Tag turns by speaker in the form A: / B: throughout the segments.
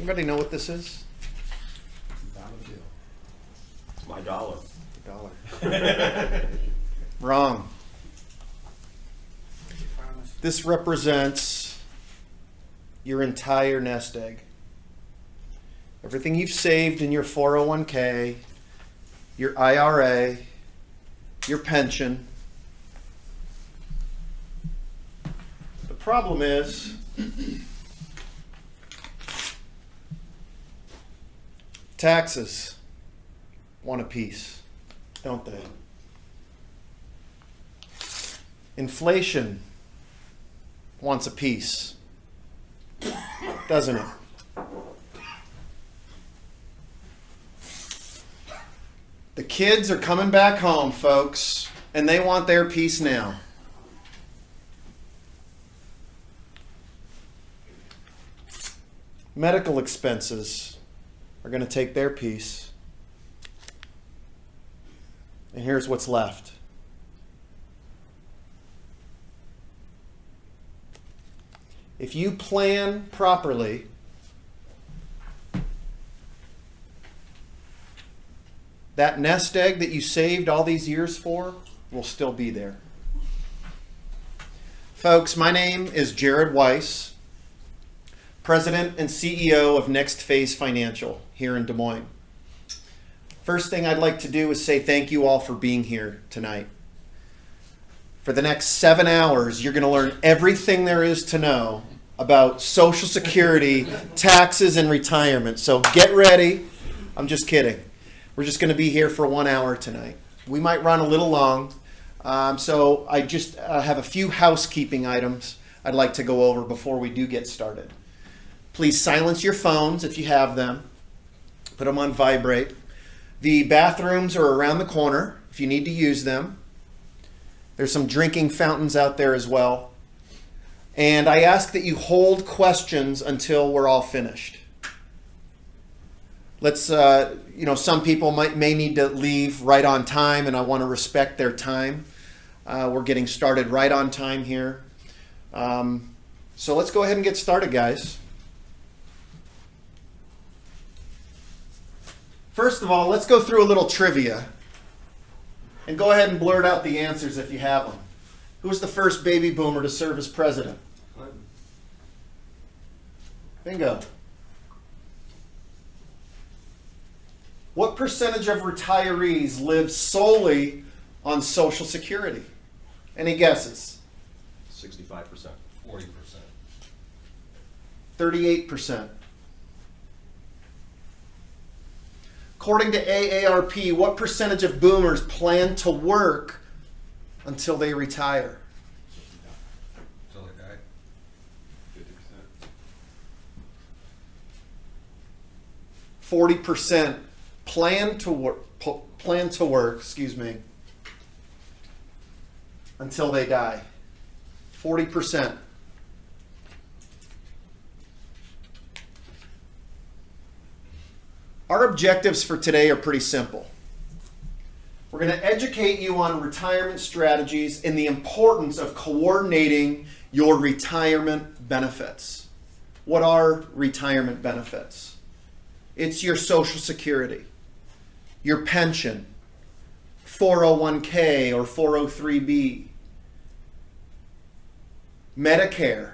A: Anybody know what this is?
B: It's my dollar.
A: $1. Wrong. This represents your entire nest egg. Everything you've saved in your 401k, your IRA, your pension. The problem is, taxes want a piece, don't they? Inflation wants a piece, doesn't it? The kids are coming back home, folks, and they want their piece now. Medical expenses are going to take their piece. And here's what's left. If you plan properly, that nest egg that you saved all these years for will still be there. Folks, my name is Jared Weiss, President and CEO of Next Phase Financial here in Des Moines. First thing I'd like to do is say thank you all for being here tonight. For the next 7 hours, you're going to learn everything there is to know about Social Security, taxes, and retirement. So get ready. I'm just kidding. We're just going to be here for 1 hour tonight. We might run a little long. So I just have a few housekeeping items I'd like to go over before we do get started. Please silence your phones if you have them. Put them on vibrate. The bathrooms are around the corner if you need to use them. There's some drinking fountains out there as well. And I ask that you hold questions until we're all finished. Let's, some people may need to leave right on time, and I want to respect their time. We're getting started right on time here. So let's go ahead and get started, guys. First of all, let's go through a little trivia. And go ahead and blurt out the answers if you have them. Who was the first baby boomer to serve as president?
B: Clinton.
A: Bingo. What percentage of retirees live solely on Social Security? Any guesses?
B: 65%. 40%.
A: 38%. According to AARP, what percentage of boomers plan to work until they retire?
B: Until I die. 50%.
A: 40% plan to work, until they die. 40%. Our objectives for today are pretty simple. We're going to educate you on retirement strategies and the importance of coordinating your retirement benefits. What are retirement benefits? It's your Social Security, your pension, 401k or 403b, Medicare,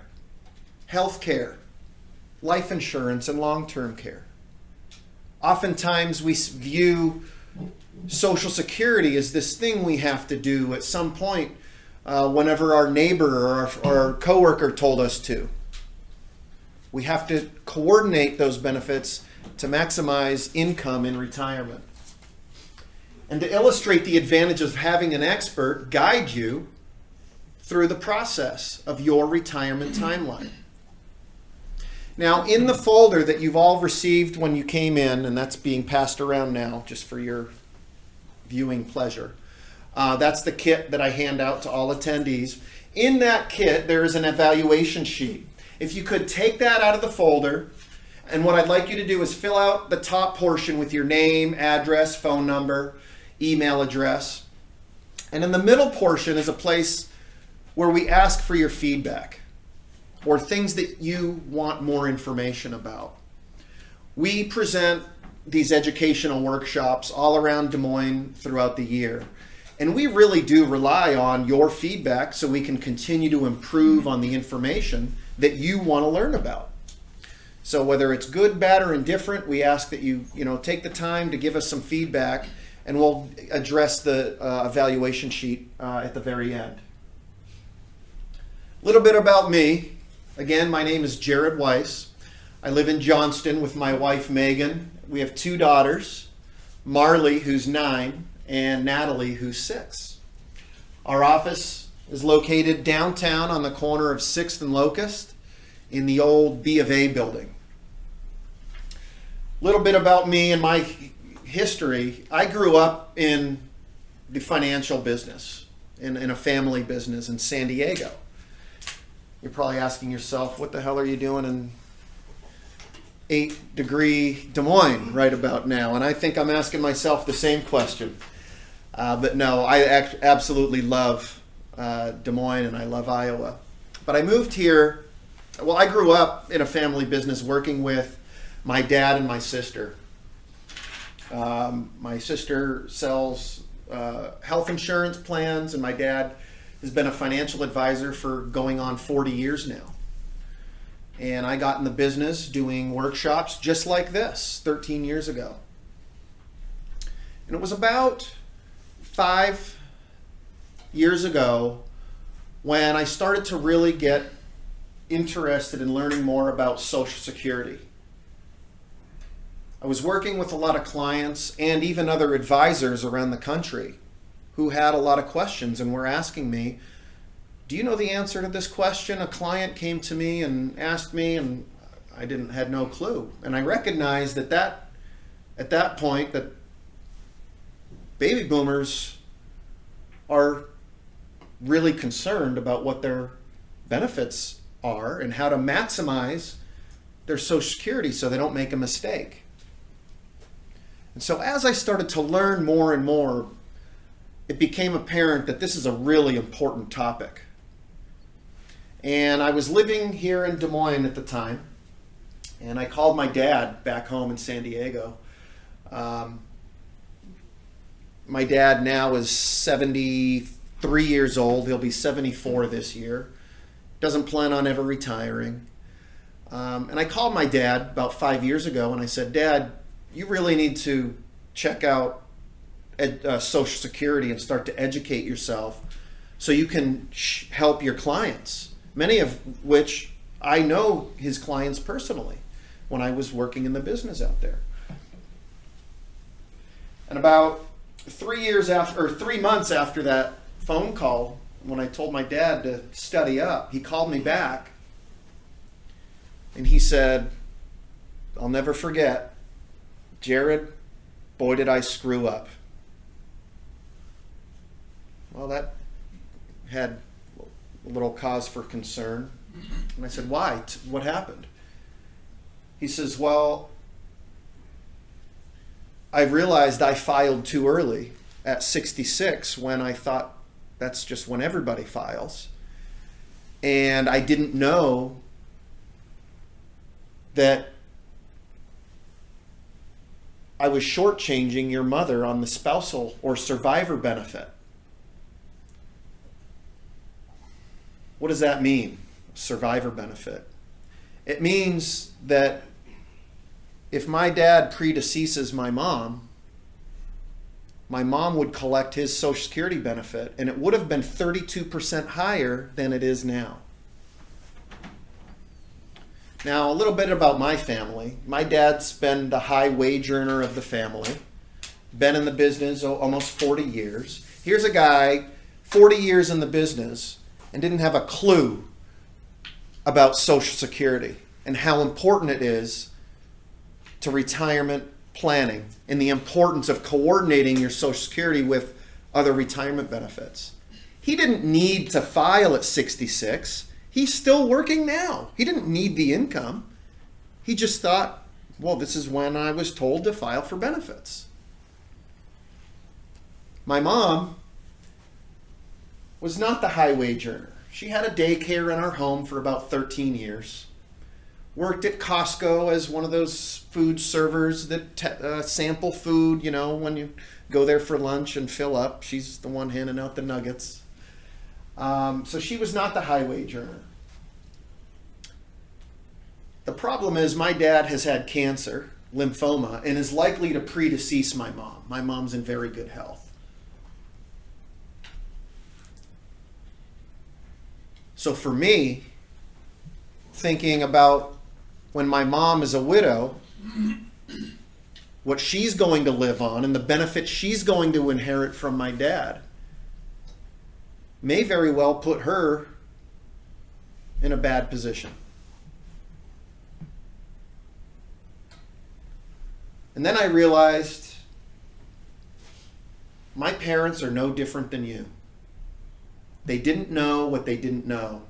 A: health care, life insurance, and long-term care. Oftentimes we view Social Security as this thing we have to do at some point whenever our neighbor or our coworker told us to. We have to coordinate those benefits to maximize income in retirement. And to illustrate the advantages of having an expert guide you through the process of your retirement timeline. Now, in the folder that you've all received when you came in, and that's being passed around now just for your viewing pleasure, that's the kit that I hand out to all attendees. In that kit, there is an evaluation sheet. If you could take that out of the folder, and what I'd like you to do is fill out the top portion with your name, address, phone number, email address. And in the middle portion is a place where we ask for your feedback or things that you want more information about. We present these educational workshops all around Des Moines throughout the year. And we really do rely on your feedback so we can continue to improve on the information that you want to learn about. So whether it's good, bad, or indifferent, we ask that you take the time to give us some feedback, and we'll address the evaluation sheet at the very end. A little bit about me. Again, my name is Jared Weiss. I live in Johnston with my wife, Megan. We have 2 daughters, Marley, who's 9, and Natalie, who's 6. Our office is located downtown on the corner of 6th and Locust in the old B of A building. A little bit about me and my history. I grew up in the financial business, in a family business in San Diego. You're probably asking yourself, what the hell are you doing in 8-degree Des Moines right about now? And I think I'm asking myself the same question. But no, I absolutely love Des Moines, and I love Iowa. But I moved here. Well, I grew up in a family business working with my dad and my sister. My sister sells health insurance plans, and my dad has been a financial advisor for going on 40 years now. And I got in the business doing workshops just like this 13 years ago. And it was about 5 years ago when I started to really get interested in learning more about Social Security. I was working with a lot of clients and even other advisors around the country who had a lot of questions and were asking me, do you know the answer to this question? A client came to me and asked me, and I had no clue. And I recognized that at that point that baby boomers are really concerned about what their benefits are and how to maximize their Social Security so they don't make a mistake. And so as I started to learn more and more, it became apparent that this is a really important topic. And I was living here in Des Moines at the time, and I called my dad back home in San Diego. My dad now is 73 years old. He'll be 74 this year. Doesn't plan on ever retiring. And I called my dad about 5 years ago, and I said, Dad, you really need to check out Social Security and start to educate yourself so you can help your clients, many of which I know his clients personally when I was working in the business out there. And about 3 months after that phone call, when I told my dad to study up, he called me back and he said, I'll never forget, Jared, boy did I screw up. Well, that had a little cause for concern. And I said, why? What happened? He says, well, I realized I filed too early at 66 when I thought that's just when everybody files. And I didn't know that I was shortchanging your mother on the spousal or survivor benefit. What does that mean, survivor benefit? It means that if my dad predeceases my mom would collect his Social Security benefit, and it would have been 32% higher than it is now. Now, a little bit about my family. My dad's been the high wage earner of the family, been in the business almost 40 years. Here's a guy, 40 years in the business, and didn't have a clue about Social Security and how important it is to retirement planning and the importance of coordinating your Social Security with other retirement benefits. He didn't need to file at 66. He's still working now. He didn't need the income. He just thought, well, this is when I was told to file for benefits. My mom was not the high wage earner. She had a daycare in our home for about 13 years. worked at Costco as one of those food servers that sample food, you know, when you go there for lunch and fill up. She's the one handing out the nuggets. So she was not the high wage earner. The problem is my dad has had cancer, lymphoma, and is likely to predecease my mom. My mom's in very good health. So for me, thinking about when my mom is a widow, what she's going to live on and the benefits she's going to inherit from my dad may very well put her in a bad position. And then I realized my parents are no different than you. They didn't know what they didn't know.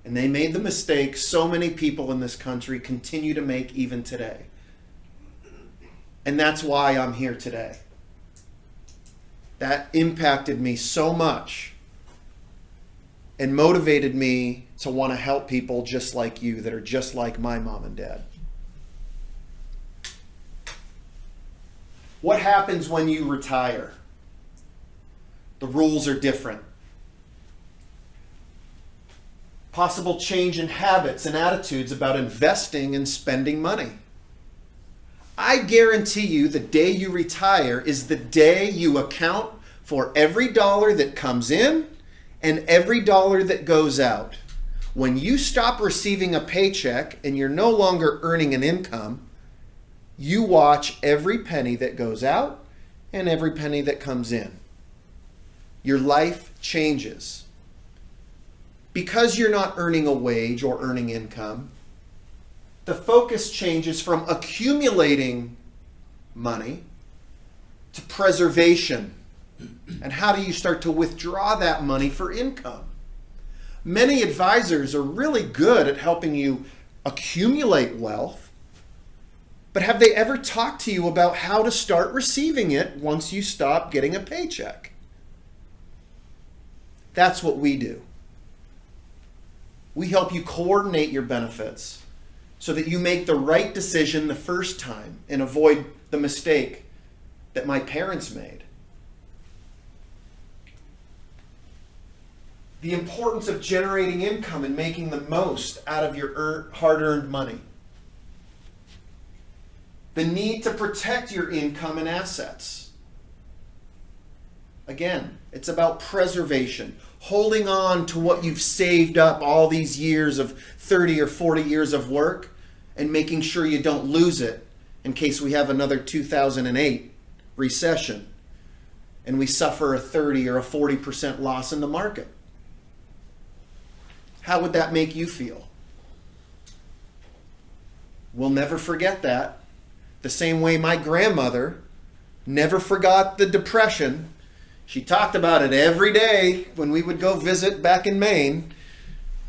A: And they made the mistake so many people in this country continue to make even today. And that's why I'm here today. That impacted me so much and motivated me to want to help people just like you that are just like my mom and dad. What happens when you retire? The rules are different. Possible change in habits and attitudes about investing and spending money. I guarantee you the day you retire is the day you account for every dollar that comes in and every dollar that goes out. When you stop receiving a paycheck and you're no longer earning an income, you watch every penny that goes out and every penny that comes in. Your life changes. Because you're not earning a wage or earning income, the focus changes from accumulating money to preservation. And how do you start to withdraw that money for income? Many advisors are really good at helping you accumulate wealth, but have they ever talked to you about how to start receiving it once you stop getting a paycheck? That's what we do. We help you coordinate your benefits so that you make the right decision the first time and avoid the mistake that my parents made. The importance of generating income and making the most out of your hard-earned money. The need to protect your income and assets. Again, it's about preservation, holding on to what you've saved up all these years of 30 or 40 years of work and making sure you don't lose it in case we have another 2008 recession and we suffer a 30 or a 40% loss in the market. How would that make you feel? We'll never forget that. The same way my grandmother never forgot the Depression. She talked about it every day when we would go visit back in Maine,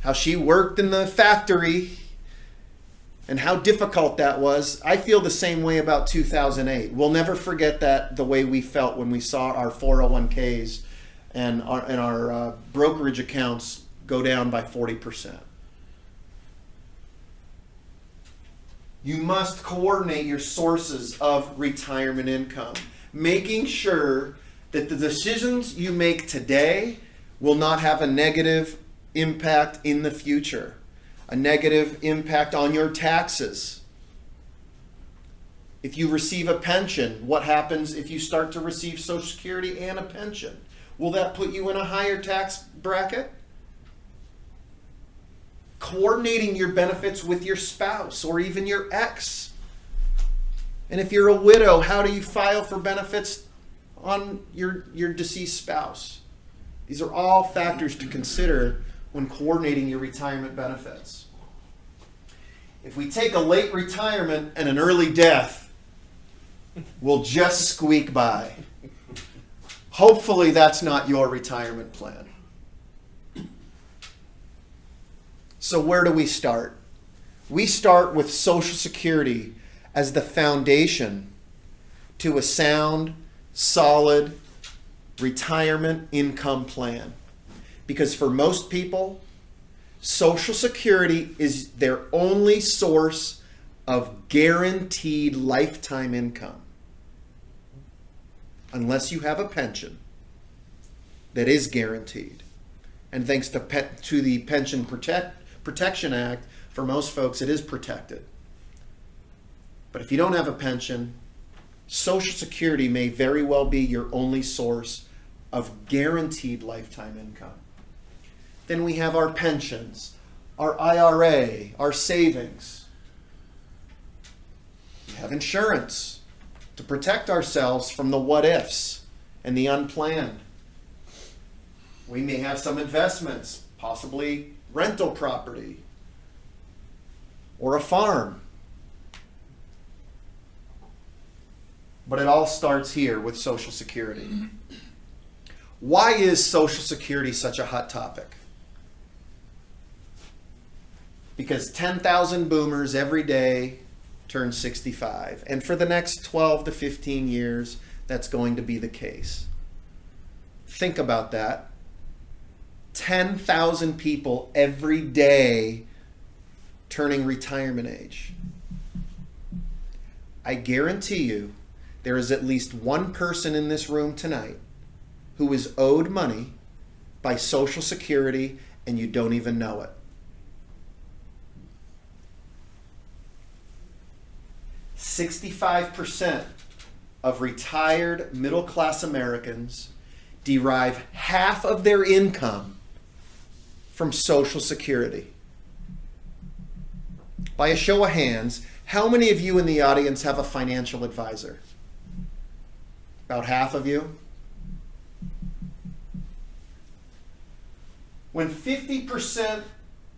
A: how she worked in the factory and how difficult that was. I feel the same way about 2008. We'll never forget that, the way we felt when we saw our 401ks and our brokerage accounts go down by 40%. You must coordinate your sources of retirement income, making sure that the decisions you make today will not have a negative impact in the future, a negative impact on your taxes. If you receive a pension, what happens if you start to receive Social Security and a pension? Will that put you in a higher tax bracket? Coordinating your benefits with your spouse or even your ex. And if you're a widow, how do you file for benefits on your deceased spouse? These are all factors to consider when coordinating your retirement benefits. If we take a late retirement and an early death, we'll just squeak by. Hopefully that's not your retirement plan. So where do we start? We start with Social Security as the foundation to a sound, solid retirement income plan. Because for most people, Social Security is their only source of guaranteed lifetime income. Unless you have a pension that is guaranteed. And thanks to the Pension Protection Act, for most folks, it is protected. But if you don't have a pension, Social Security may very well be your only source of guaranteed lifetime income. Then we have our pensions, our IRA, our savings. We have insurance to protect ourselves from the what ifs and the unplanned. We may have some investments, possibly rental property or a farm. But it all starts here with Social Security. Why is Social Security such a hot topic? Because 10,000 boomers every day turn 65. And for the next 12 to 15 years, that's going to be the case. Think about that. 10,000 people every day turning retirement age. I guarantee you there is at least one person in this room tonight who is owed money by Social Security and you don't even know it. 65% of retired middle-class Americans derive half of their income from Social Security. By a show of hands, how many of you in the audience have a financial advisor? About half of you. When 50%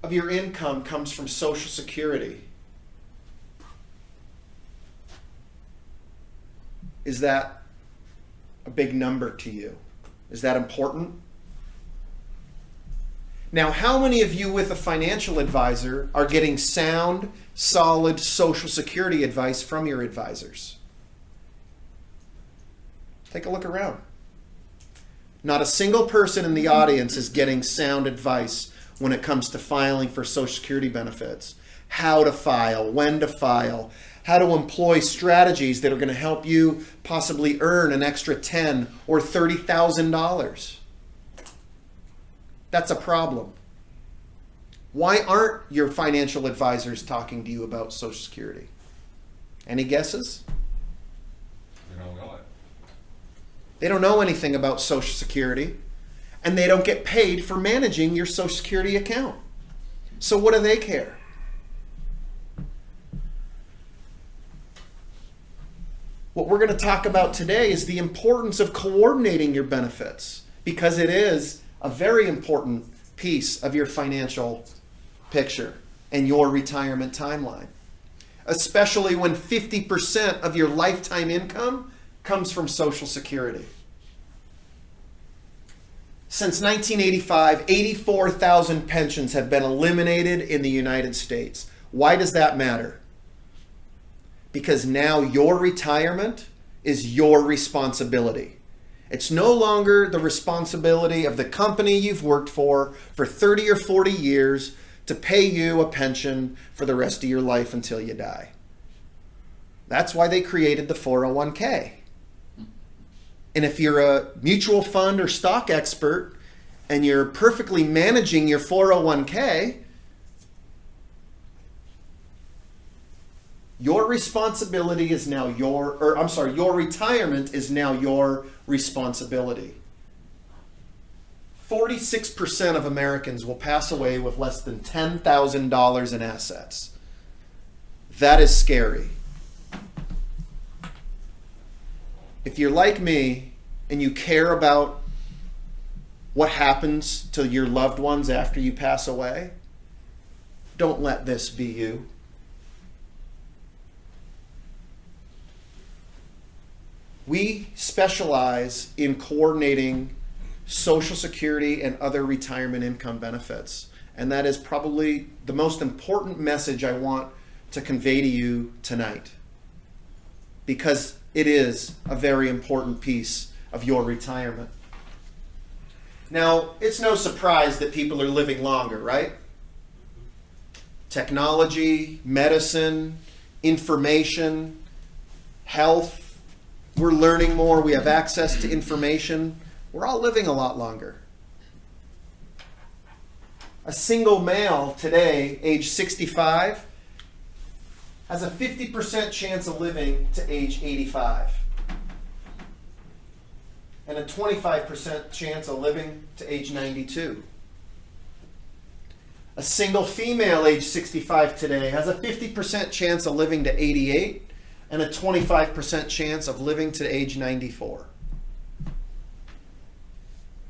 A: of your income comes from Social Security, is that a big number to you? Is that important? Now, how many of you with a financial advisor are getting sound, solid Social Security advice from your advisors? Take a look around. Not a single person in the audience is getting sound advice when it comes to filing for Social Security benefits. How to file, when to file, how to employ strategies that are going to help you possibly earn an extra $10,000 or $30,000. That's a problem. Why aren't your financial advisors talking to you about Social Security? Any guesses?
B: They don't know it.
A: They don't know anything about Social Security, and they don't get paid for managing your Social Security account. So what do they care? What we're going to talk about today is the importance of coordinating your benefits, because it is a very important piece of your financial picture and your retirement timeline, especially when 50% of your lifetime income comes from Social Security. Since 1985, 84,000 pensions have been eliminated in the United States. Why does that matter? Because now your retirement is your responsibility. It's no longer the responsibility of the company you've worked for 30 or 40 years to pay you a pension for the rest of your life until you die. That's why they created the 401k. And if you're a mutual fund or stock expert and you're perfectly managing your 401k, your responsibility is now your retirement is now your responsibility. 46% of Americans will pass away with less than $10,000 in assets. That is scary. If you're like me and you care about what happens to your loved ones after you pass away, don't let this be you. We specialize in coordinating Social Security and other retirement income benefits. And that is probably the most important message I want to convey to you tonight, because it is a very important piece of your retirement. Now, it's no surprise that people are living longer, right? technology, medicine, information, health. We're learning more. We have access to information. We're all living a lot longer. A single male today, age 65, has a 50% chance of living to age 85. And a 25% chance of living to age 92. A single female age 65 today has a 50% chance of living to 88 and a 25% chance of living to age 94.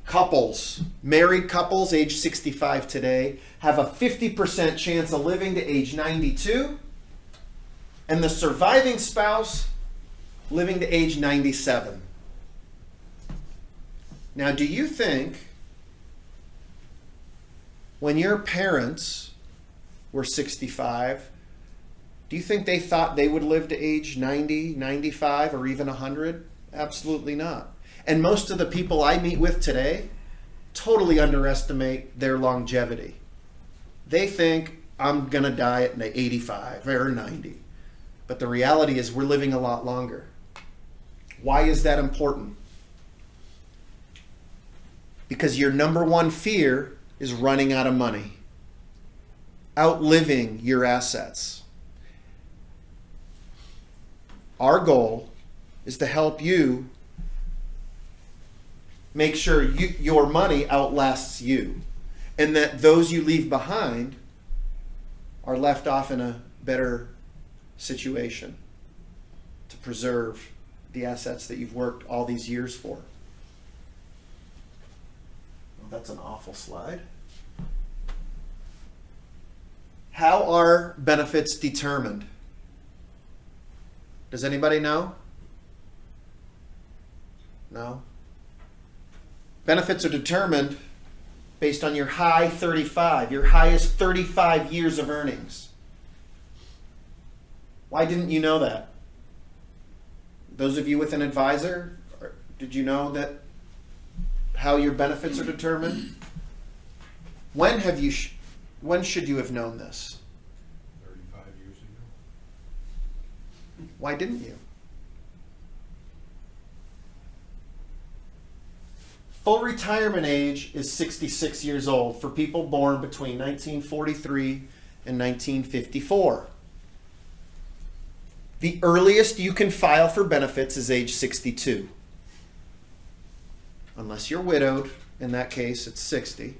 A: Couples, married couples age 65 today have a 50% chance of living to age 92 and the surviving spouse living to age 97. Now, do you think when your parents were 65, do you think they thought they would live to age 90, 95, or even 100? Absolutely not. And most of the people I meet with today totally underestimate their longevity. They think, I'm going to die at 85 or 90. But the reality is we're living a lot longer. Why is that important? Because your number one fear is running out of money, outliving your assets. Our goal is to help you make sure your money outlasts you, and that those you leave behind are left off in a better situation to preserve the assets that you've worked all these years for. Well, that's an awful slide. How are benefits determined? Does anybody know? No? Benefits are determined based on your high 35, your highest 35 years of earnings. Why didn't you know that? Those of you with an advisor, did you know that how your benefits are determined? When should you have known this?
B: 35 years ago.
A: Why didn't you? Full retirement age is 66 years old for people born between 1943 and 1954. The earliest you can file for benefits is age 62. Unless you're widowed, in that case it's 60.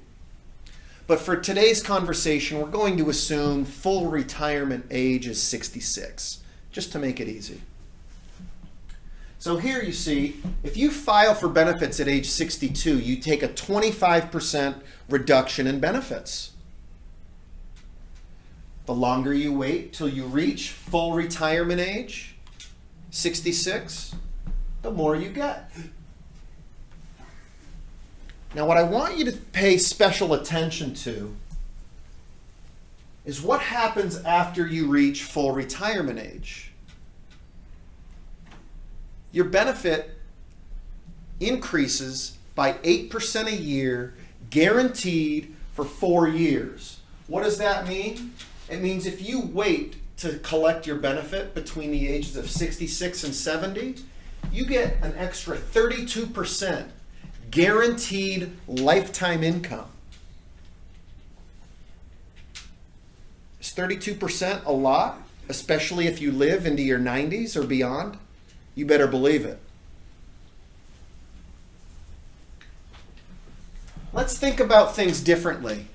A: But for today's conversation, we're going to assume full retirement age is 66, just to make it easy. So here you see, if you file for benefits at age 62, you take a 25% reduction in benefits. The longer you wait till you reach full retirement age, 66, the more you get. Now, what I want you to pay special attention to is what happens after you reach full retirement age. Your benefit increases by 8% a year, guaranteed for 4 years. What does that mean? It means if you wait to collect your benefit between the ages of 66 and 70, you get an extra 32% guaranteed lifetime income. Is 32% a lot, especially if you live into your 90s or beyond? You better believe it. Let's think about things differently.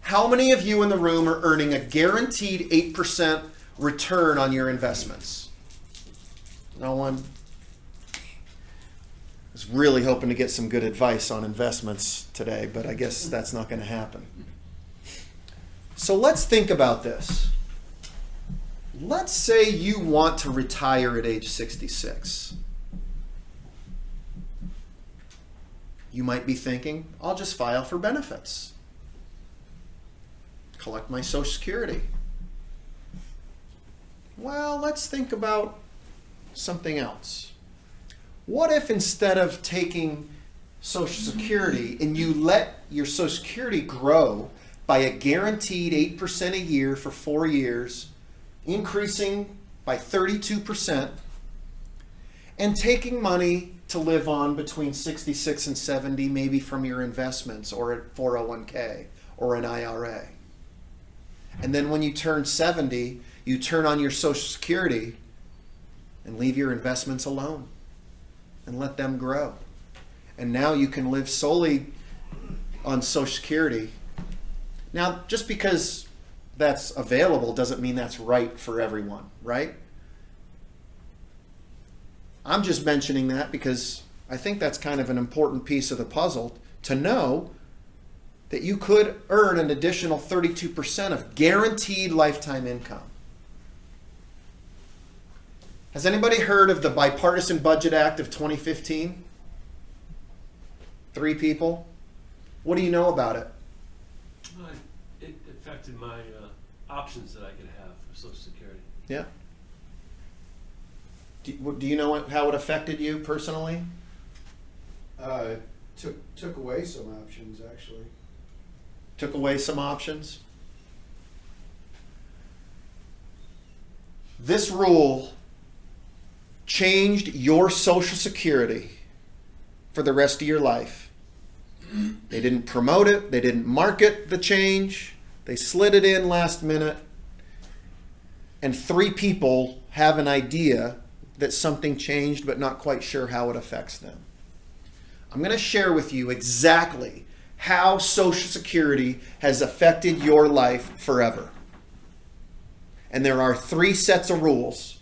A: How many of you in the room are earning a guaranteed 8% return on your investments? No one? I was really hoping to get some good advice on investments today, but I guess that's not going to happen. So let's think about this. Let's say you want to retire at age 66. You might be thinking, I'll just file for benefits, collect my Social Security. Well, let's think about something else. What if instead of taking Social Security and you let your Social Security grow by a guaranteed 8% a year for 4 years, increasing by 32%, and taking money to live on between 66 and 70, maybe from your investments or a 401k or an IRA. And then when you turn 70, you turn on your Social Security and leave your investments alone and let them grow. And now you can live solely on Social Security. Now, just because that's available doesn't mean that's right for everyone, right? I'm just mentioning that because I think that's kind of an important piece of the puzzle to know that you could earn an additional 32% of guaranteed lifetime income. Has anybody heard of the Bipartisan Budget Act of 2015? 3 people? What do you know about it?
C: It affected my options that I could have for Social Security.
A: Yeah. Do you know how it affected you personally?
D: Took away some options, actually.
A: Took away some options? This rule changed your Social Security for the rest of your life. They didn't promote it. They didn't market the change. They slid it in last minute. And 3 people have an idea that something changed, but not quite sure how it affects them. I'm going to share with you exactly how Social Security has affected your life forever. And there are 3 sets of rules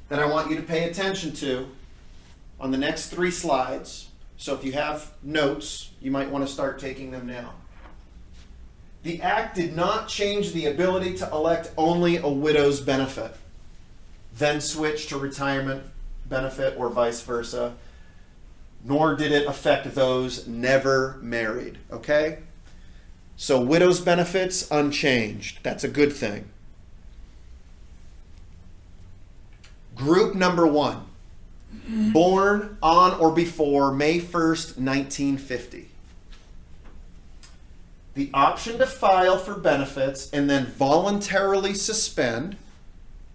A: that I want you to pay attention to on the next 3 slides. So if you have notes, you might want to start taking them now. The act did not change the ability to elect only a widow's benefit, then switch to retirement benefit or vice versa, nor did it affect those never married, okay? So widow's benefits unchanged. That's a good thing. Group number 1, born on or before May 1st, 1950. The option to file for benefits and then voluntarily suspend,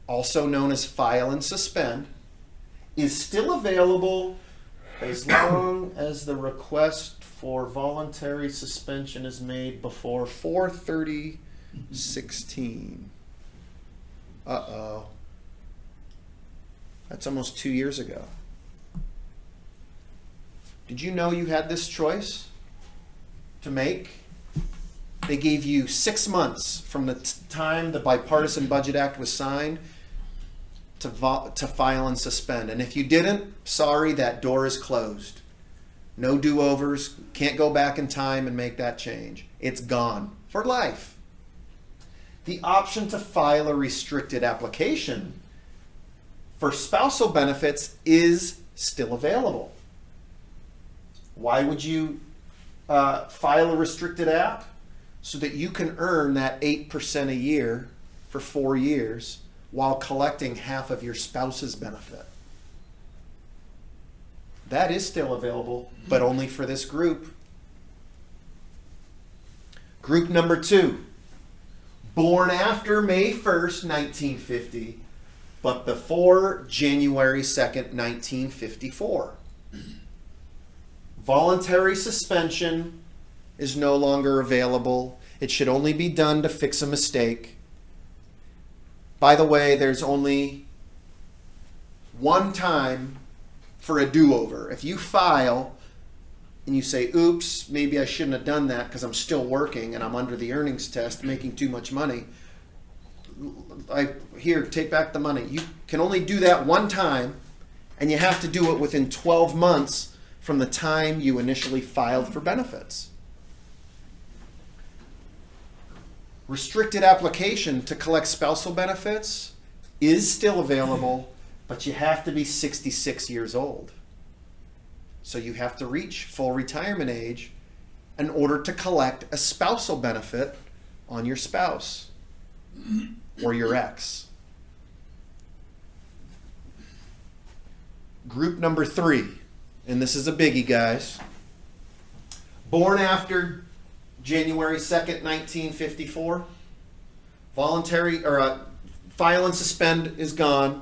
A: also known as file and suspend, is still available as long as the request for voluntary suspension is made before 4/30/16. Uh-oh. That's almost 2 years ago. Did you know you had this choice to make? They gave you 6 months from the time the Bipartisan Budget Act was signed to file and suspend. And if you didn't, sorry, that door is closed. No do-overs. Can't go back in time and make that change. It's gone for life. The option to file a restricted application for spousal benefits is still available. Why would you file a restricted app? So that you can earn that 8% a year for 4 years while collecting half of your spouse's benefit. That is still available, but only for this group. Group number 2, born after May 1st, 1950, but before January 2nd, 1954. Voluntary suspension is no longer available. It should only be done to fix a mistake. By the way, there's only one time for a do-over. If you file and you say, oops, maybe I shouldn't have done that because I'm still working and I'm under the earnings test, making too much money, here, take back the money. You can only do that one time, and you have to do it within 12 months from the time you initially filed for benefits. Restricted application to collect spousal benefits is still available, but you have to be 66 years old. So you have to reach full retirement age in order to collect a spousal benefit on your spouse or your ex. Group number 3, and this is a biggie, guys. Born after January 2nd, 1954. Voluntary or file and suspend is gone.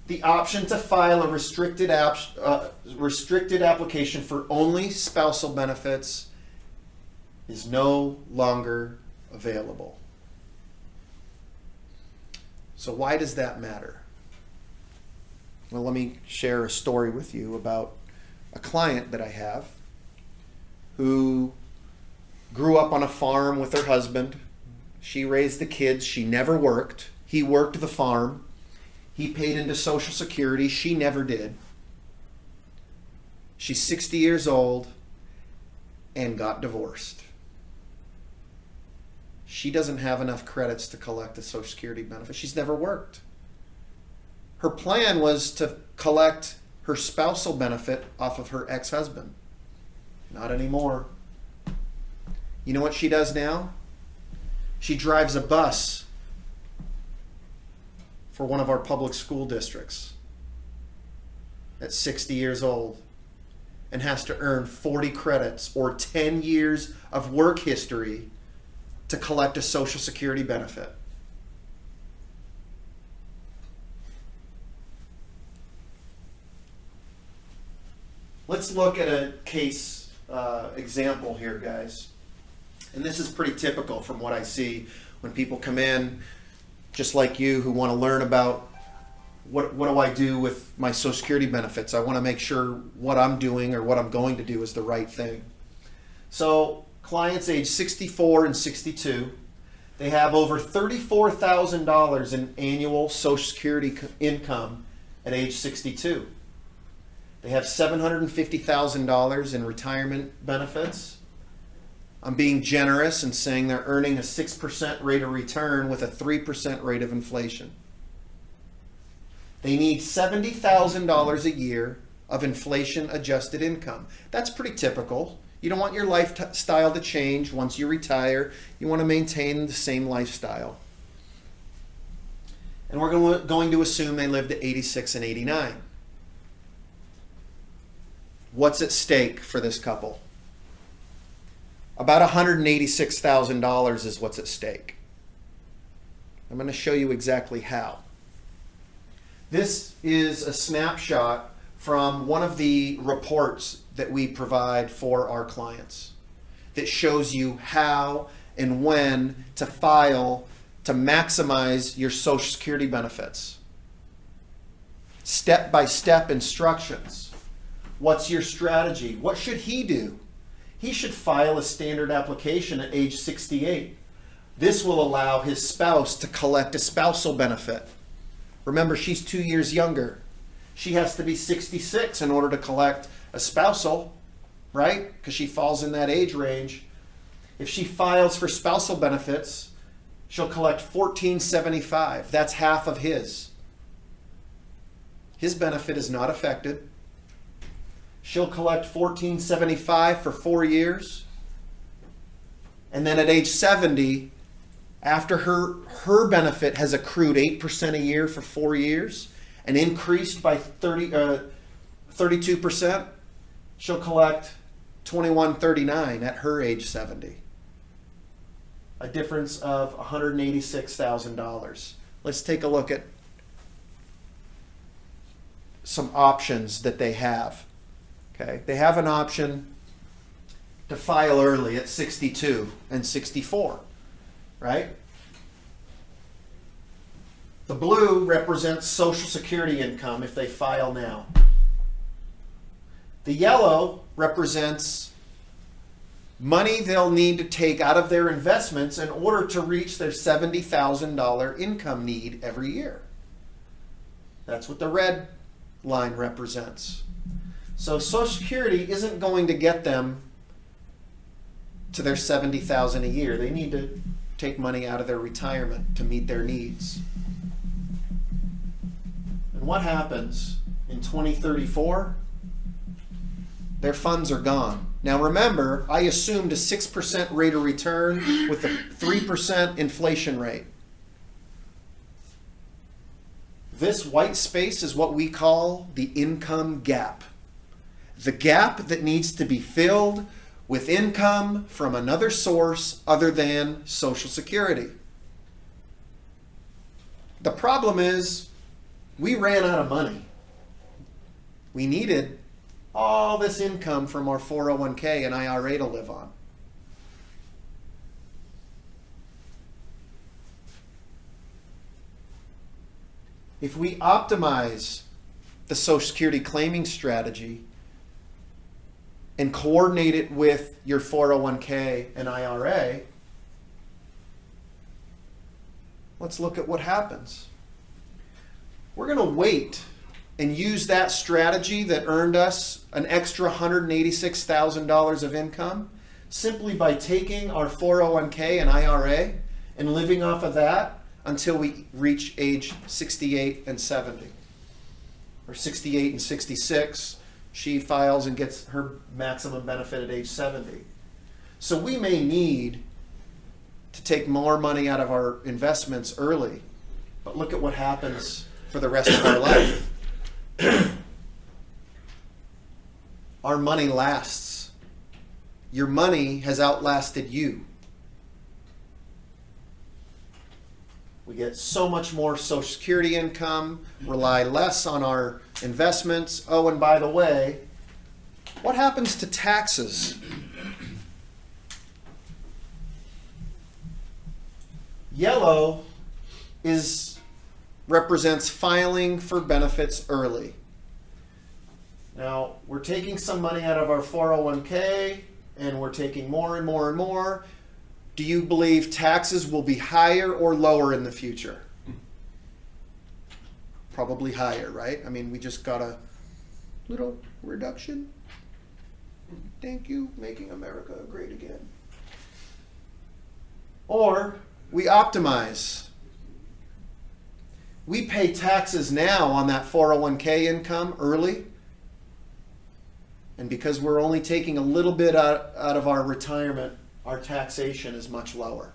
A: The option to file a restricted application for only spousal benefits is no longer available. So why does that matter? Well, let me share a story with you about a client that I have who grew up on a farm with her husband. She raised the kids. She never worked. He worked the farm. He paid into Social Security. She never did. She's 60 years old and got divorced. She doesn't have enough credits to collect the Social Security benefit. She's never worked. Her plan was to collect her spousal benefit off of her ex-husband. Not anymore. You know what she does now? She drives a bus for one of our public school districts at 60 years old and has to earn 40 credits or 10 years of work history to collect a Social Security benefit. Let's look at a case example here, guys. And this is pretty typical from what I see when people come in, just like you, who want to learn about what do I do with my Social Security benefits. I want to make sure what I'm doing or what I'm going to do is the right thing. So clients age 64 and 62, they have over $34,000 in annual Social Security income at age 62. They have $750,000 in retirement benefits. I'm being generous and saying they're earning a 6% rate of return with a 3% rate of inflation. They need $70,000 a year of inflation-adjusted income. That's pretty typical. You don't want your lifestyle to change once you retire. You want to maintain the same lifestyle. And we're going to assume they live to 86 and 89. What's at stake for this couple? About $186,000 is what's at stake. I'm going to show you exactly how. This is a snapshot from one of the reports that we provide for our clients that shows you how and when to file to maximize your Social Security benefits. Step-by-step instructions. What's your strategy? What should he do? He should file a standard application at age 68. This will allow his spouse to collect a spousal benefit. Remember, she's 2 years younger. She has to be 66 in order to collect a spousal, right? Because she falls in that age range. If she files for spousal benefits, she'll collect $1,475. That's half of his. His benefit is not affected. She'll collect $1,475 for 4 years. And then at age 70, after her benefit has accrued 8% a year for 4 years and increased by 32%, she'll collect $2,139 at her age 70. A difference of $186,000. Let's take a look at some options that they have. Okay, they have an option to file early at 62 and 64, right? The blue represents Social Security income if they file now. The yellow represents money they'll need to take out of their investments in order to reach their $70,000 income need every year. That's what the red line represents. So Social Security isn't going to get them to their $70,000 a year. They need to take money out of their retirement to meet their needs. And what happens in 2034? Their funds are gone. Now remember, I assumed a 6% rate of return with a 3% inflation rate. This white space is what we call the income gap. The gap that needs to be filled with income from another source other than Social Security. The problem is we ran out of money. We needed all this income from our 401k and IRA to live on. If we optimize the Social Security claiming strategy and coordinate it with your 401k and IRA, let's look at what happens. We're going to wait and use that strategy that earned us an extra $186,000 of income simply by taking our 401k and IRA and living off of that until we reach age 68 and 70. Or 68 and 66, she files and gets her maximum benefit at age 70. So we may need to take more money out of our investments early, but look at what happens for the rest of our life. Our money lasts. Your money has outlasted you. We get so much more Social Security income, rely less on our investments. Oh, and by the way, what happens to taxes? Yellow represents filing for benefits early. Now, we're taking some money out of our 401k and we're taking more and more and more. Do you believe taxes will be higher or lower in the future? Probably higher, right? I mean, we just got a little reduction. Thank you, making America great again. Or we optimize. We pay taxes now on that 401k income early. And because we're only taking a little bit out of our retirement, our taxation is much lower.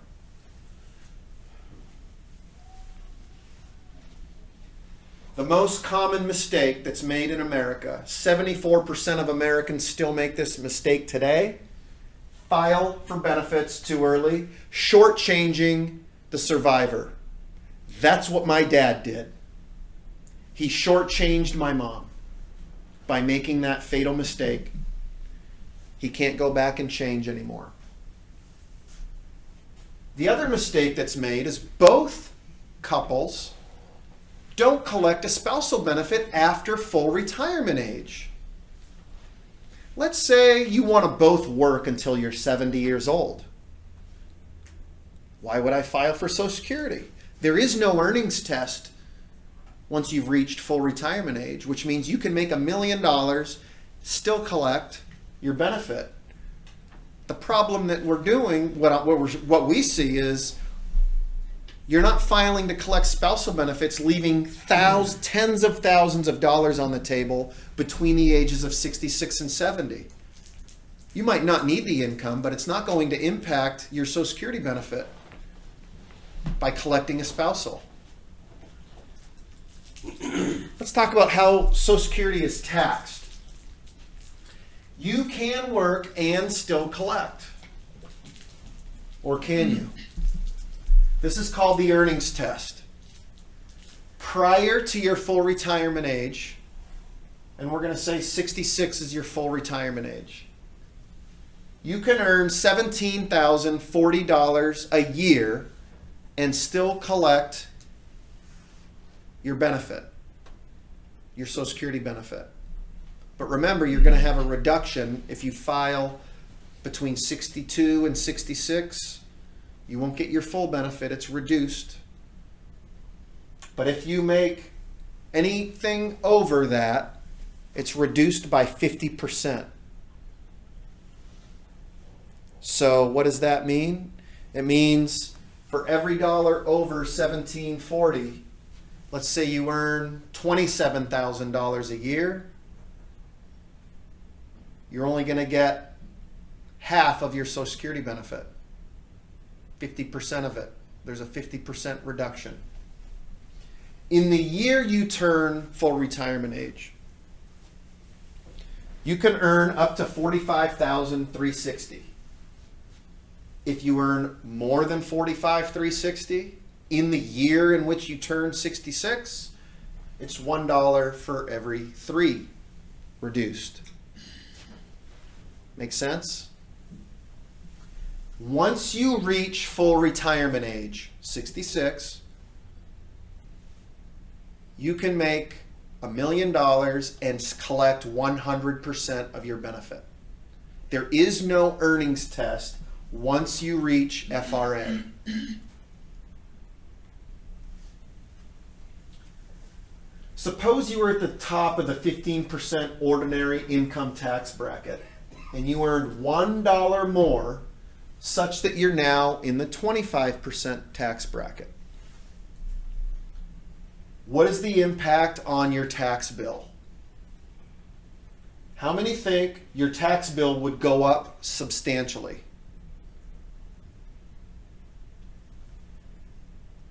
A: The most common mistake that's made in America, 74% of Americans still make this mistake today, file for benefits too early, shortchanging the survivor. That's what my dad did. He shortchanged my mom by making that fatal mistake. He can't go back and change anymore. The other mistake that's made is both couples don't collect a spousal benefit after full retirement age. Let's say you want to both work until you're 70 years old. Why would I file for Social Security? There is no earnings test once you've reached full retirement age, which means you can make $1 million, still collect your benefit. The problem that we're doing, what we see is you're not filing to collect spousal benefits, leaving tens of thousands of dollars on the table between the ages of 66 and 70. You might not need the income, but it's not going to impact your Social Security benefit by collecting a spousal. Let's talk about how Social Security is taxed. You can work and still collect. Or can you? This is called the earnings test. Prior to your full retirement age, and we're going to say 66 is your full retirement age, you can earn $17,040 a year and still collect your benefit, your Social Security benefit. But remember, you're going to have a reduction if you file between 62 and 66. You won't get your full benefit, it's reduced. But if you make anything over that, it's reduced by 50%. So what does that mean? It means for every dollar over $17.40, let's say you earn $27,000 a year, you're only going to get half of your Social Security benefit. 50% of it. There's a 50% reduction. In the year you turn full retirement age, You can earn up to $45,360. If you earn more than $45,360 in the year in which you turn 66, it's $1 for every 3 reduced. Make sense? Once you reach full retirement age, 66, you can make $1 million and collect 100% of your benefit. There is no earnings test once you reach FRA. Suppose you were at the top of the 15% ordinary income tax bracket and you earned $1 more, such that you're now in the 25% tax bracket. What is the impact on your tax bill? How many think your tax bill would go up substantially?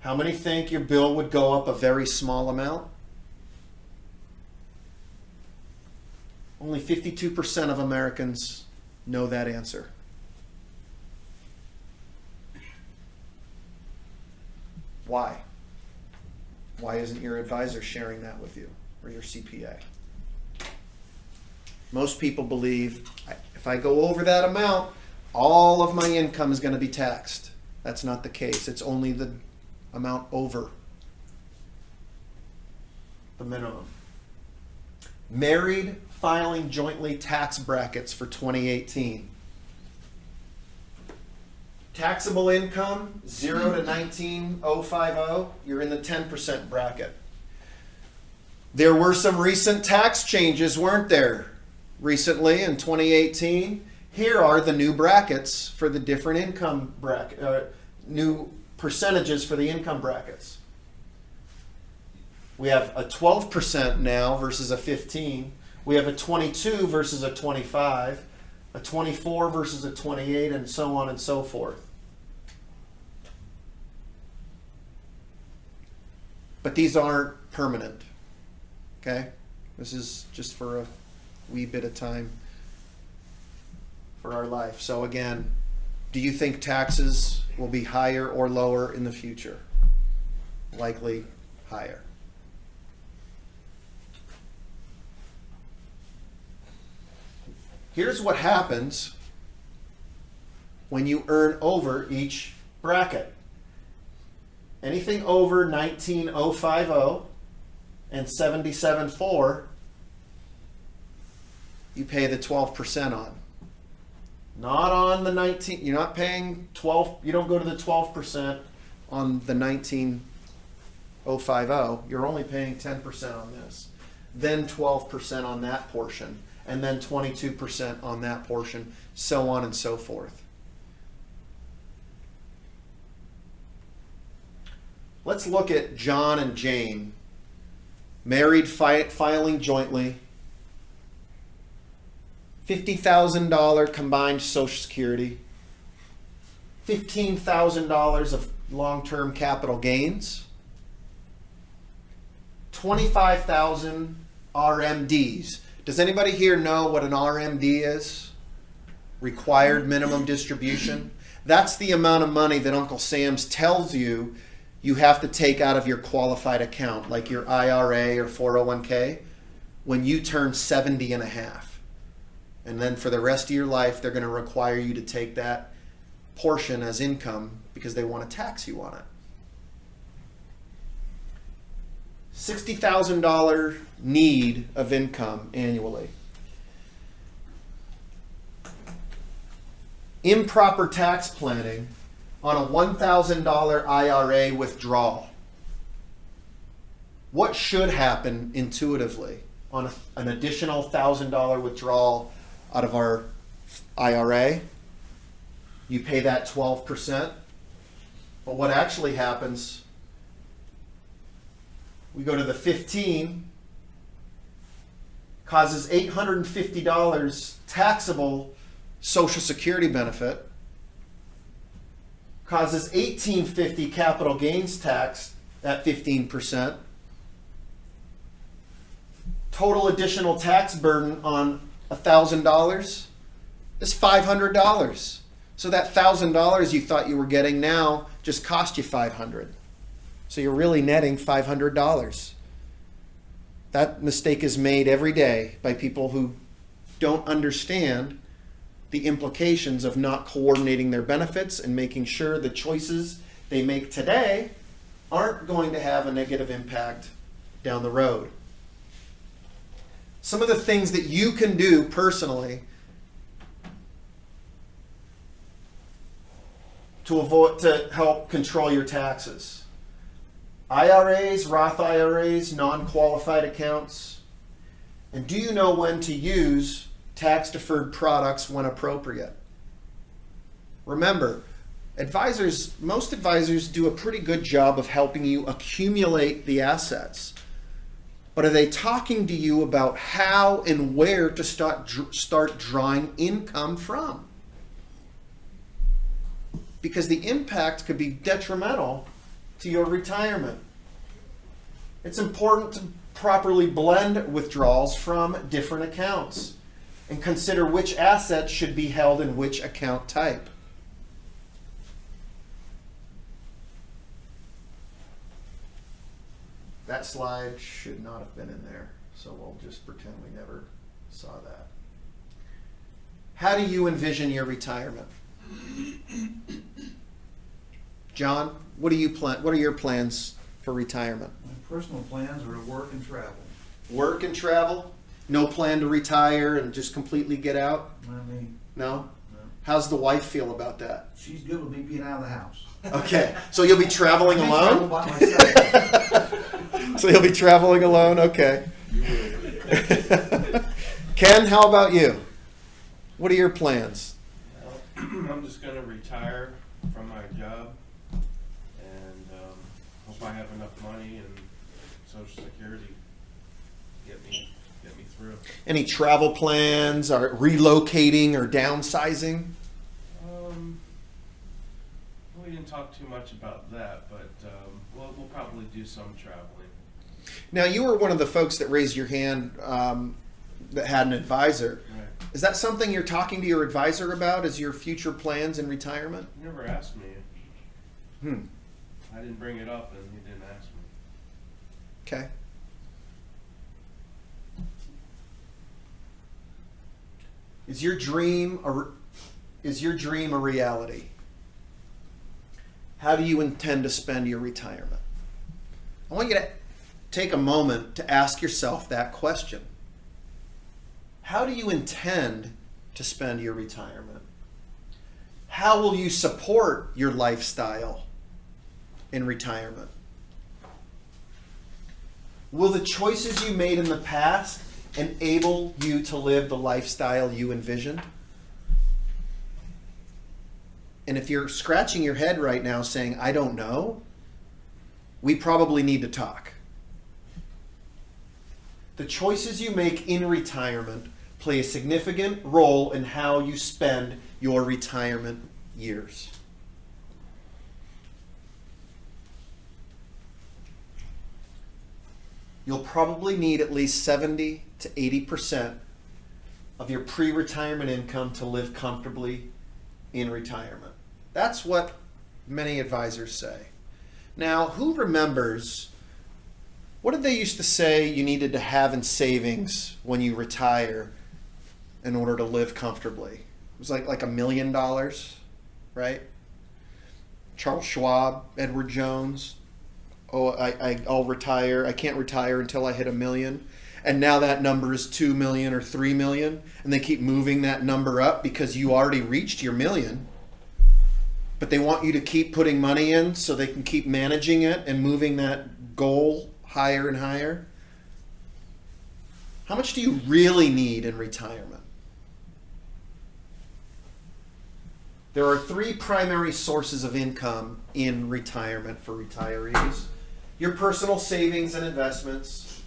A: How many think your bill would go up a very small amount? Only 52% of Americans know that answer. Why? Why isn't your advisor sharing that with you or your CPA? Most people believe if I go over that amount, all of my income is going to be taxed. That's not the case. It's only the amount over the minimum. Married filing jointly tax brackets for 2018. Taxable income, 0 to 19,050, you're in the 10% bracket. There were some recent tax changes, weren't there? Recently in 2018. Here are the new brackets for the different income bracket, new percentages for the income brackets. We have a 12% now versus a 15. We have a 22 versus a 25, a 24 versus a 28, and so on and so forth. But these aren't permanent, okay? This is just for a wee bit of time for our life. So again, do you think taxes will be higher or lower in the future? Likely higher. Here's what happens when you earn over each bracket. Anything over 19,050 and 77.4, you pay the 12% on. Not on the 19, you're not paying 12, you don't go to the 12% on the 19,050, you're only paying 10% on this. Then 12% on that portion, and then 22% on that portion, so on and so forth. Let's look at John and Jane, married, filing jointly, $50,000 combined Social Security, $15,000 of long-term capital gains, 25,000 RMDs. Does anybody here know what an RMD is? Required minimum distribution. That's the amount of money that Uncle Sam's tells you you have to take out of your qualified account, like your IRA or 401k, when you turn 70 and a half. And then for the rest of your life, they're going to require you to take that portion as income because they want to tax you on it. $60,000 need of income annually. Improper tax planning on a $1,000 IRA withdrawal. What should happen intuitively on an additional $1,000 withdrawal out of our IRA? You pay that 12%. But what actually happens, we go to the 15, causes $850 taxable Social Security benefit, causes $1,850 capital gains tax at 15%, total additional tax burden on $1,000 is $500. So that $1,000 you thought you were getting now just cost you $500. So you're really netting $500. That mistake is made every day by people who don't understand the implications of not coordinating their benefits and making sure the choices they make today aren't going to have a negative impact down the road. Some of the things that you can do personally to help control your taxes. IRAs, Roth IRAs, non-qualified accounts. And do you know when to use tax-deferred products when appropriate? Remember, most advisors do a pretty good job of helping you accumulate the assets. But are they talking to you about how and where to start drawing income from? Because the impact could be detrimental to your retirement. It's important to properly blend withdrawals from different accounts and consider which assets should be held in which account type. That slide should not have been in there, so we'll just pretend we never saw that. How do you envision your retirement? John, what are your plans for retirement?
E: My personal plans are to work and travel.
A: Work and travel? No plan to retire and just completely get out?
E: I mean,
A: No?
E: no.
A: How's the wife feel about that?
E: She's good with me being out of the house.
A: Okay, so you'll be traveling
E: I may travel
A: alone?
E: by myself.
A: So you'll be traveling alone? Okay. Ken, how about you? What are your plans?
B: I'm just gonna retire from my job and hope I have enough money and Social Security get me through.
A: Any travel plans or relocating or downsizing?
B: We didn't talk too much about that, but we'll probably do some traveling.
A: Now, you were one of the folks that raised your hand that had an advisor.
B: Right.
A: Is that something you're talking to your advisor about as your future plans in retirement?
B: He never asked me.
A: Hmm.
B: I didn't bring it up and he didn't ask me.
A: Okay. Is your dream a reality? How do you intend to spend your retirement? I want you to take a moment to ask yourself that question. How do you intend to spend your retirement? How will you support your lifestyle in retirement? Will the choices you made in the past enable you to live the lifestyle you envisioned? And if you're scratching your head right now saying, I don't know, we probably need to talk. The choices you make in retirement play a significant role in how you spend your retirement years. You'll probably need at least 70 to 80% of your pre-retirement income to live comfortably in retirement. That's what many advisors say. Now, who remembers, what did they used to say you needed to have in savings when you retire in order to live comfortably? It was like $1 million, right? Charles Schwab, Edward Jones. Oh, I'll retire. I can't retire until I hit $1 million. And now that number is 2 million or 3 million. And they keep moving that number up because you already reached your million. But they want you to keep putting money in so they can keep managing it and moving that goal higher and higher. How much do you really need in retirement? There are 3 primary sources of income in retirement for retirees. Your personal savings and investments,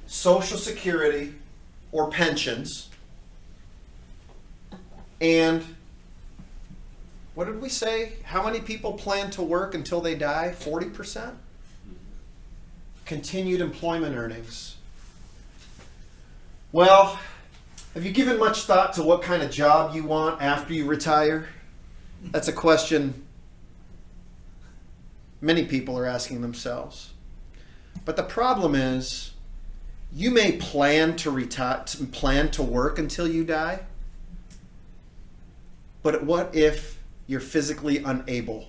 A: Social Security or pensions, and what did we say? How many people plan to work until they die? 40%? Continued employment earnings. Well, Have you given much thought to what kind of job you want after you retire? That's a question many people are asking themselves. But the problem is, you may plan to plan to work until you die, but what if you're physically unable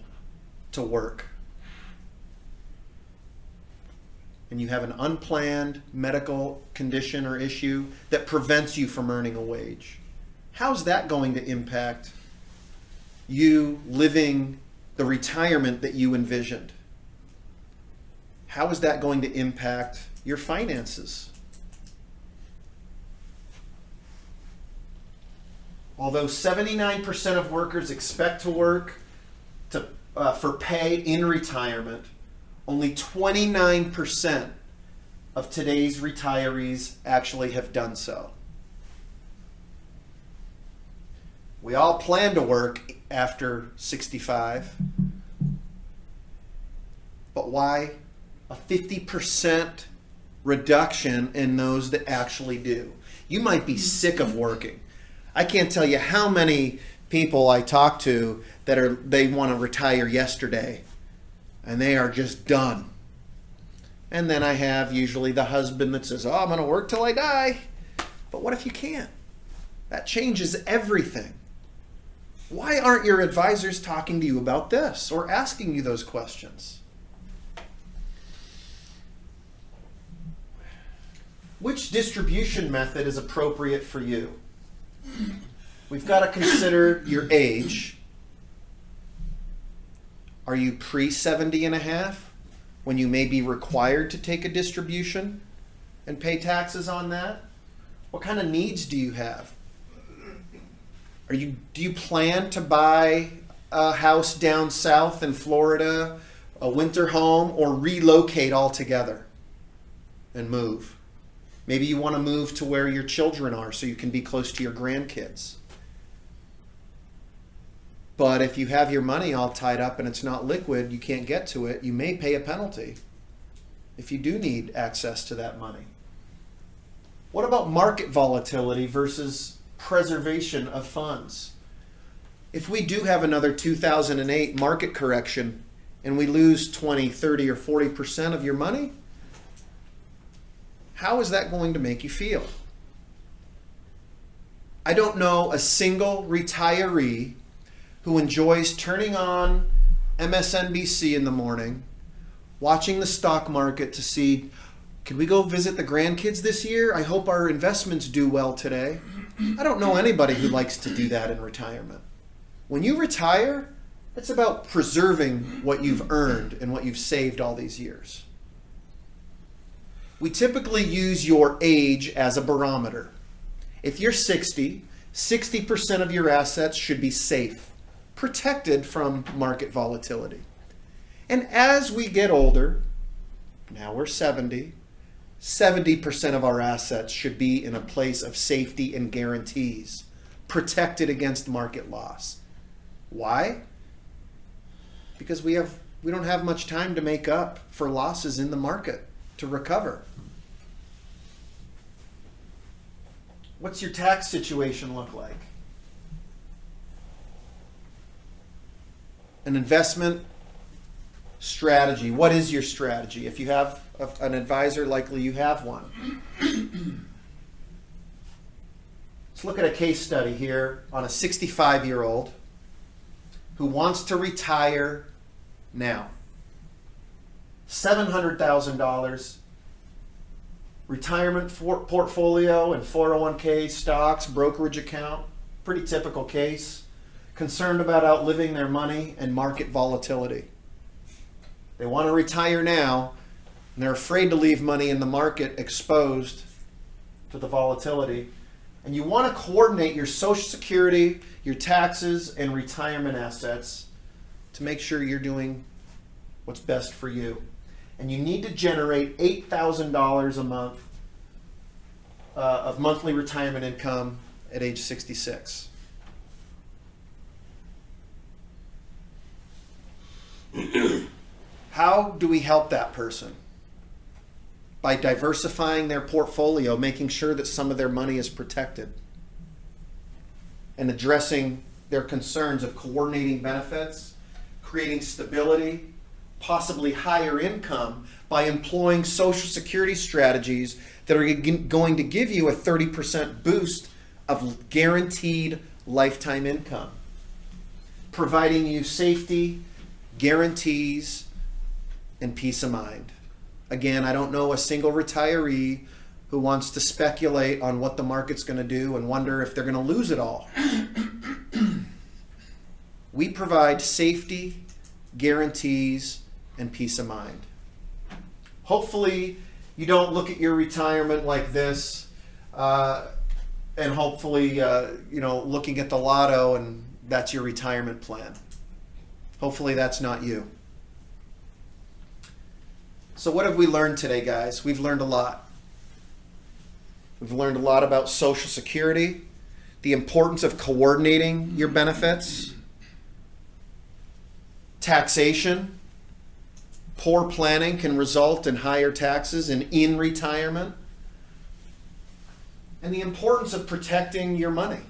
A: to work? And you have an unplanned medical condition or issue that prevents you from earning a wage. How's that going to impact you living the retirement that you envisioned? How is that going to impact your finances? Although 79% of workers expect to work for pay in retirement, only 29% of today's retirees actually have done so. We all plan to work after 65, but why a 50% reduction in those that actually do? You might be sick of working. I can't tell you how many people I talk to that they want to retire yesterday and they are just done. And then I have usually the husband that says, "Oh, I'm going to work till I die." But what if you can't? That changes everything. Why aren't your advisors talking to you about this or asking you those questions? Which distribution method is appropriate for you? We've got to consider your age. Are you pre-70 and a half when you may be required to take a distribution and pay taxes on that? What kind of needs do you have? Do you plan to buy a house down south in Florida, a winter home, or relocate altogether and move? Maybe you want to move to where your children are so you can be close to your grandkids. But if you have your money all tied up and it's not liquid, you can't get to it, you may pay a penalty if you do need access to that money. What about market volatility versus preservation of funds? If we do have another 2008 market correction and we lose 20, 30, or 40% of your money, how is that going to make you feel? I don't know a single retiree who enjoys turning on MSNBC in the morning, watching the stock market to see, can we go visit the grandkids this year? I hope our investments do well today. I don't know anybody who likes to do that in retirement. When you retire, it's about preserving what you've earned and what you've saved all these years. We typically use your age as a barometer. If you're 60, 60% of your assets should be safe, protected from market volatility. And as we get older, now we're 70, 70% of our assets should be in a place of safety and guarantees, protected against market loss. Why? Because we don't have much time to make up for losses in the market to recover. What's your tax situation look like? An investment strategy. What is your strategy? If you have an advisor, likely you have one. Let's look at a case study here on a 65-year-old who wants to retire now. $700,000 retirement portfolio and 401k, stocks, brokerage account. Pretty typical case. Concerned about outliving their money and market volatility. They want to retire now, and they're afraid to leave money in the market exposed to the volatility. And you want to coordinate your Social Security, your taxes, and retirement assets to make sure you're doing what's best for you. And you need to generate $8,000 a month of monthly retirement income at age 66. How do we help that person? By diversifying their portfolio, making sure that some of their money is protected. and addressing their concerns of coordinating benefits, creating stability, possibly higher income by employing Social Security strategies that are going to give you a 30% boost of guaranteed lifetime income, providing you safety, guarantees, and peace of mind. Again, I don't know a single retiree who wants to speculate on what the market's going to do and wonder if they're going to lose it all. We provide safety, guarantees, and peace of mind. Hopefully, you don't look at your retirement like this, and hopefully, looking at the lotto and that's your retirement plan. Hopefully, that's not you. So what have we learned today, guys? We've learned a lot. We've learned a lot about Social Security, the importance of coordinating your benefits, taxation. Poor planning can result in higher taxes and in retirement, and the importance of protecting your money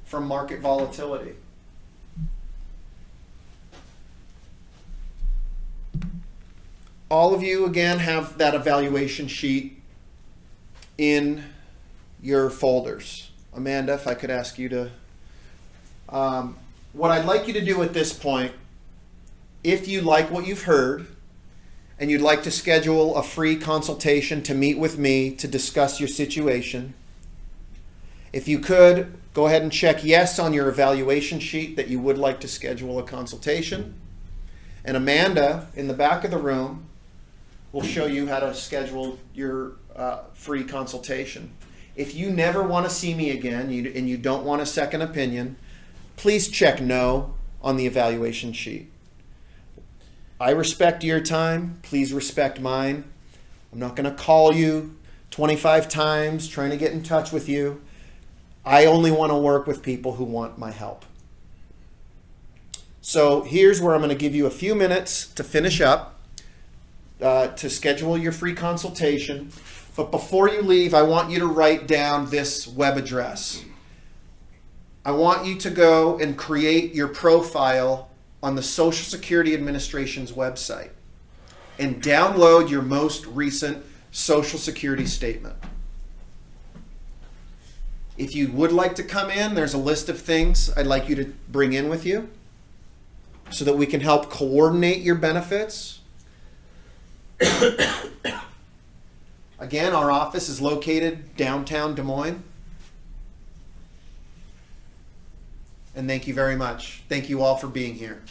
A: from market volatility. All of you, again, have that evaluation sheet in your folders. Amanda, if I could ask you to... what I'd like you to do at this point, if you like what you've heard, and you'd like to schedule a free consultation to meet with me to discuss your situation, if you could, go ahead and check yes on your evaluation sheet that you would like to schedule a consultation. And Amanda, in the back of the room, will show you how to schedule your free consultation. If you never want to see me again and you don't want a second opinion, please check no on the evaluation sheet. I respect your time. Please respect mine. I'm not going to call you 25 times trying to get in touch with you. I only want to work with people who want my help. So here's where I'm going to give you a few minutes to finish up, to schedule your free consultation. But before you leave, I want you to write down this web address. I want you to go and create your profile on the Social Security Administration's website and download your most recent Social Security statement. If you would like to come in, there's a list of things I'd like you to bring in with you so that we can help coordinate your benefits. Again, our office is located downtown Des Moines. And thank you very much. Thank you all for being here.